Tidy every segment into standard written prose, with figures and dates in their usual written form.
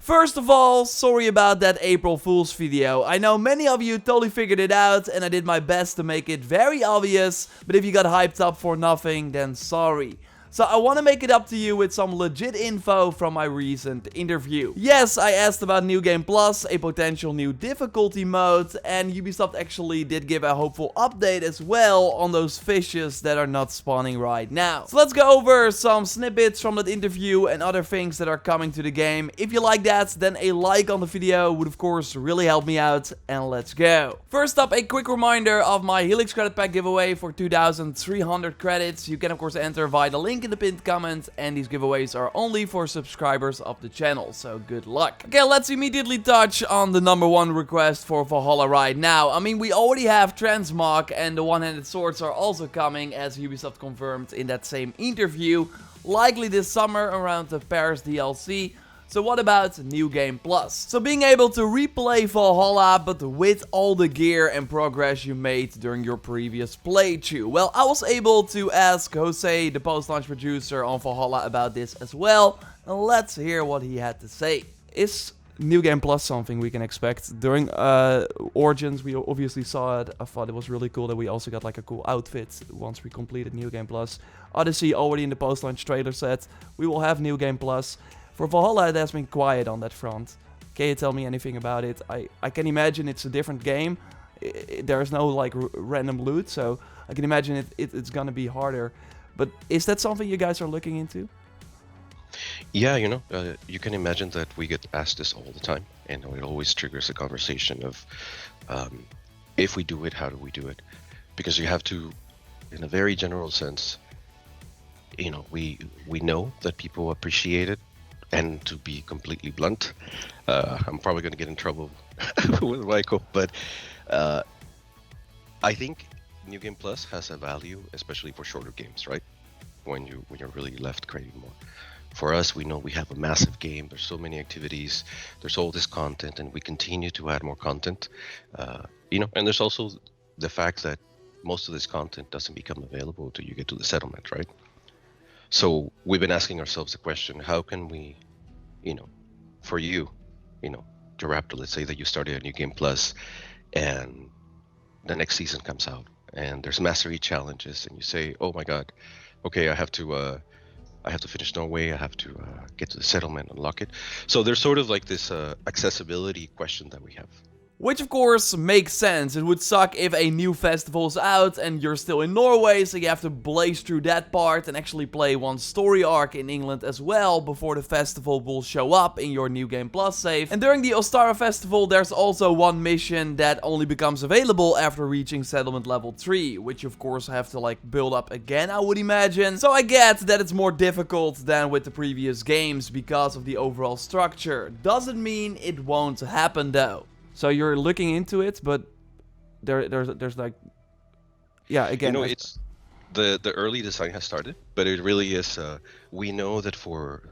First of all, sorry about that April Fool's video. I know many of you totally figured it out and I did my best to make it very obvious, but if you got hyped up for nothing, then sorry. So I want to make it up to you with some legit info from my recent interview. Yes, I asked about New Game Plus, a potential new difficulty mode, and Ubisoft actually did give a hopeful update as well on those fishes that are not spawning right now. So let's go over some snippets from that interview and other things that are coming to the game. If you like that, then a like on the video would of course really help me out, and let's go. First up, a quick reminder of my Helix credit pack giveaway for 2,300 credits. You can of course enter via the link in the pinned comment, and these giveaways are only for subscribers of the channel, so good luck. Okay, let's immediately touch on the #1 request for Valhalla right now. I mean, we already have Transmog, and the one-handed swords are also coming, as Ubisoft confirmed in that same interview, likely this summer around the Paris DLC. So what about New Game Plus? So being able to replay Valhalla, but with all the gear and progress you made during your previous playthrough. Well, I was able to ask Jose, the post-launch producer on Valhalla, about this as well. And let's hear what he had to say. Is New Game Plus something we can expect? During Origins, we obviously saw it. I thought it was really cool that we also got like a cool outfit once we completed New Game Plus. Odyssey already in the post-launch trailer said we will have New Game Plus. For Valhalla, it has been quiet on that front. Can you tell me anything about it? I can imagine it's a different game. There's no like random loot, so I can imagine it's gonna be harder. But is that something you guys are looking into? Yeah, you can imagine that we get asked this all the time, and it always triggers a conversation of if we do it, how do we do it? Because you have to, in a very general sense, we know that people appreciate it. And to be completely blunt, I'm probably going to get in trouble with Michael, but I think New Game Plus has a value, especially for shorter games, right? When you're really left creating more. For us, we know we have a massive game. There's so many activities. There's all this content, and we continue to add more content. And there's also the fact that most of this content doesn't become available until you get to the settlement, right? So we've been asking ourselves the question, how can we, for you, JorRaptor, let's say that you started a New Game Plus and the next season comes out and there's mastery challenges and you say, oh my God, okay, I have to finish Norway, I have to get to the settlement, unlock it. So there's sort of like this accessibility question that we have. Which of course makes sense. It would suck if a new festival's out and you're still in Norway, so you have to blaze through that part and actually play one story arc in England as well before the festival will show up in your New Game Plus save. And during the Ostara festival, there's also one mission that only becomes available after reaching settlement level 3, which you of course have to like build up again, I would imagine. So I get that it's more difficult than with the previous games because of the overall structure. Doesn't mean it won't happen though. So you're looking into it, but there's like, yeah, again. It's the early design has started, but it really is. We know that for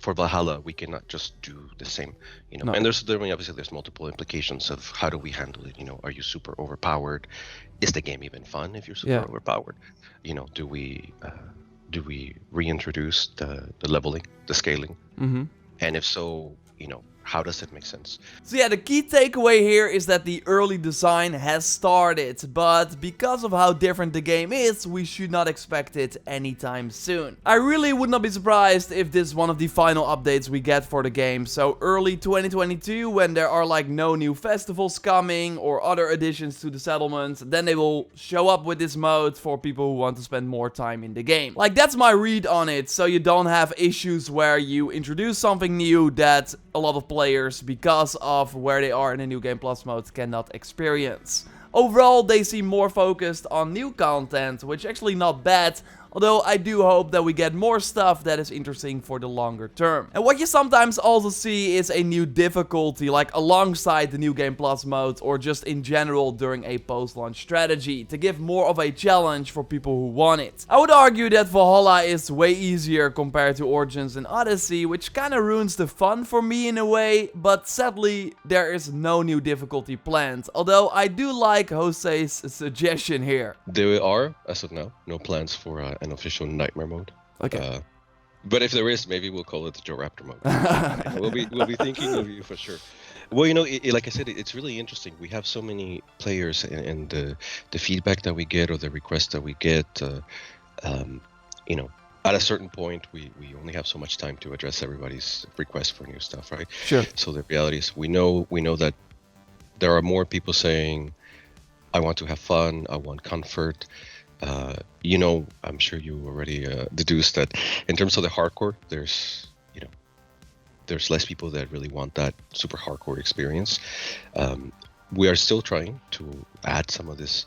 Valhalla, we cannot just do the same. No. And there's multiple implications of how do we handle it. Are you super overpowered? Is the game even fun if you're super overpowered? Do we reintroduce the leveling, the scaling? Mm-hmm. And if so, how does it make sense? So yeah, the key takeaway here is that the early design has started, but because of how different the game is, we should not expect it anytime soon. I really would not be surprised if this is one of the final updates we get for the game, so early 2022, when there are like no new festivals coming or other additions to the settlement, then they will show up with this mode for people who want to spend more time in the game. Like, that's my read on it, so you don't have issues where you introduce something new that a lot of players, because of where they are in the New Game Plus mode, cannot experience. Overall, they seem more focused on new content, which is actually not bad. Although I do hope that we get more stuff that is interesting for the longer term. And what you sometimes also see is a new difficulty, like alongside the New Game Plus mode or just in general during a post-launch strategy, to give more of a challenge for people who want it. I would argue that Valhalla is way easier compared to Origins and Odyssey, which kinda ruins the fun for me in a way, but sadly there is no new difficulty planned. Although I do like Jose's suggestion here. There are, as of now, no plans for an official nightmare mode. Okay. But if there is, maybe we'll call it the JorRaptor mode. We'll be thinking of you for sure. Well, like I said, it's really interesting. We have so many players, and the feedback that we get or the requests that we get, um, you know, at a certain point, we only have so much time to address everybody's request for new stuff, right? Sure. So the reality is, we know that there are more people saying, I want to have fun, I want comfort. I'm sure you already deduced that in terms of the hardcore, there's less people that really want that super hardcore experience. We are still trying to add some of this,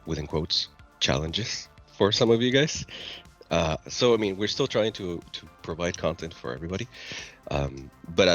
within quotes, challenges for some of you guys. So I mean, we're still trying to provide content for everybody. But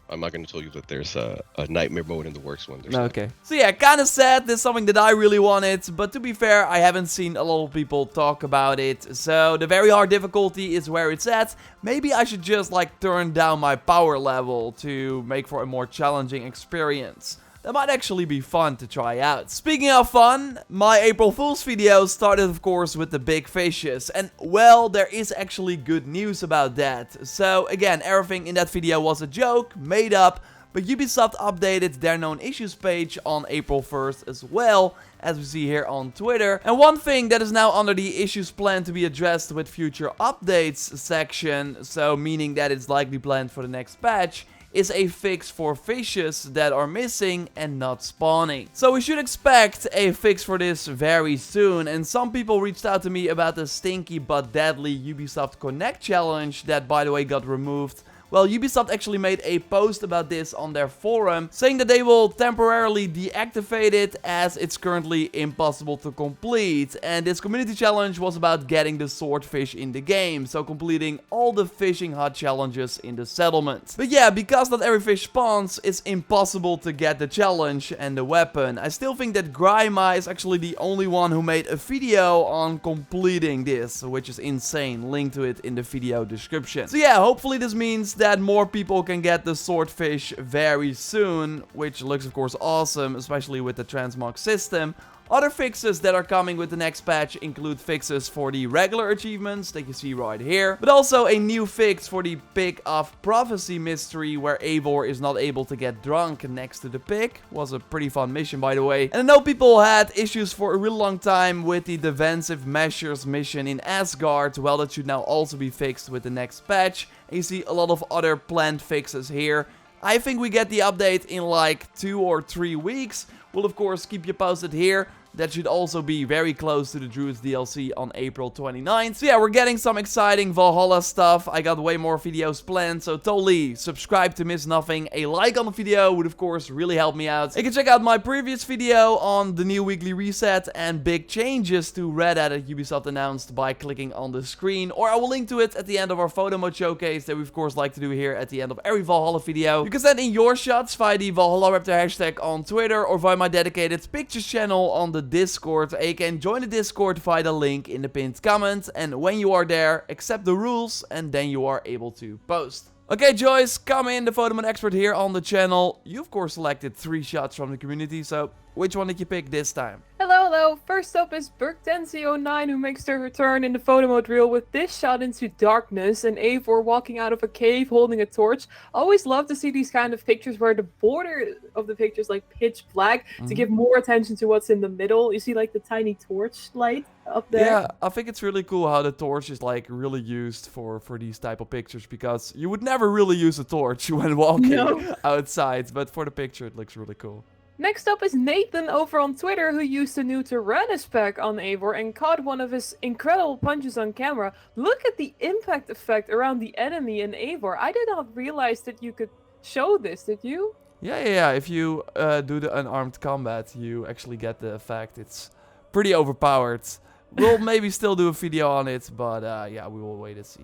I'm not going to tell you that there's a nightmare mode in the works when there's okay. So yeah, kind of sad. This is something that I really wanted, but to be fair, I haven't seen a lot of people talk about it. So the very hard difficulty is where it's at. Maybe I should just like turn down my power level to make for a more challenging experience. That might actually be fun to try out. Speaking of fun, my April Fool's video started of course with the big fishes. And well, there is actually good news about that. So again, everything in that video was a joke, made up. But Ubisoft updated their known issues page on April 1st as well, as we see here on Twitter. And one thing that is now under the issues planned to be addressed with future updates section, so meaning that it's likely planned for the next patch, is a fix for fishes that are missing and not spawning. So we should expect a fix for this very soon, and some people reached out to me about the stinky but deadly Ubisoft Connect challenge that, by the way, got removed. Well, Ubisoft actually made a post about this on their forum, saying that they will temporarily deactivate it as it's currently impossible to complete. And this community challenge was about getting the swordfish in the game, so completing all the fishing hut challenges in the settlement. But yeah, because not every fish spawns, it's impossible to get the challenge and the weapon. I still think that Grima is actually the only one who made a video on completing this, which is insane. Link to it in the video description. So yeah, hopefully this means that more people can get the swordfish very soon, which looks of course awesome, especially with the transmog system. Other fixes that are coming with the next patch include fixes for the regular achievements that you see right here, but also a new fix for the Pick of Prophecy mystery where Eivor is not able to get drunk next to the pig. Was a pretty fun mission, by the way. And I know people had issues for a really long time with the defensive measures mission in Asgard. Well, that should now also be fixed with the next patch. And you see a lot of other planned fixes here. I think we get the update in like 2 or 3 weeks. We'll of course keep you posted here. That should also be very close to the Druids DLC on April 29th. So yeah, we're getting some exciting Valhalla stuff. I got way more videos planned, so totally subscribe to miss nothing. A like on the video would of course really help me out. You can check out my previous video on the new weekly reset and big changes to Red Hat that Ubisoft announced by clicking on the screen. Or I will link to it at the end of our photo mode showcase that we of course like to do here at the end of every Valhalla video. You can send in your shots via the JorRaptor hashtag on Twitter or via my dedicated pictures channel on the Discord. You can join the Discord via the link in the pinned comment, and when you are there, accept the rules and then you are able to post. Okay, Joyce, come in, the photo mode expert here on the channel. You of course selected 3 shots from the community, so which one did you pick this time? Hello. First up is Burktensi09, who makes their return in the photo mode reel with this shot into darkness and Eivor walking out of a cave holding a torch. Always love to see these kind of pictures where the border of the picture is like pitch black to give more attention to what's in the middle. You see like the tiny torch light up there. Yeah, I think it's really cool how the torch is like really used for these type of pictures, because you would never really use a torch when walking outside, but for the picture it looks really cool. Next up is Nathan over on Twitter, who used the new Tyrannus pack on Eivor and caught one of his incredible punches on camera. Look at the impact effect around the enemy in Eivor. I did not realize that you could show this, did you? Yeah. If you do the unarmed combat, you actually get the effect. It's pretty overpowered. We'll maybe still do a video on it, but yeah, we will wait and see.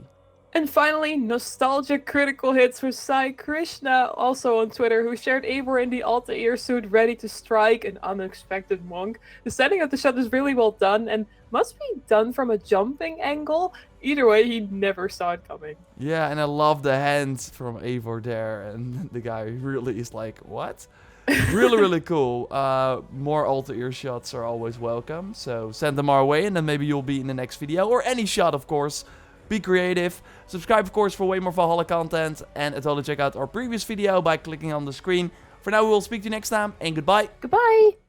And finally, nostalgic critical hits for Sai Krishna, also on Twitter, who shared Eivor in the Altair suit ready to strike an unexpected monk. The setting of the shot is really well done and must be done from a jumping angle. Either way, he never saw it coming. Yeah, and I love the hands from Eivor there, and the guy really is like, what? Really cool. More Altair shots are always welcome, so send them our way and then maybe you'll be in the next video, or any shot of course. be creative. Subscribe, of course, for way more Valhalla content, and as well to check out our previous video by clicking on the screen. For now, we will speak to you next time, and goodbye. Goodbye!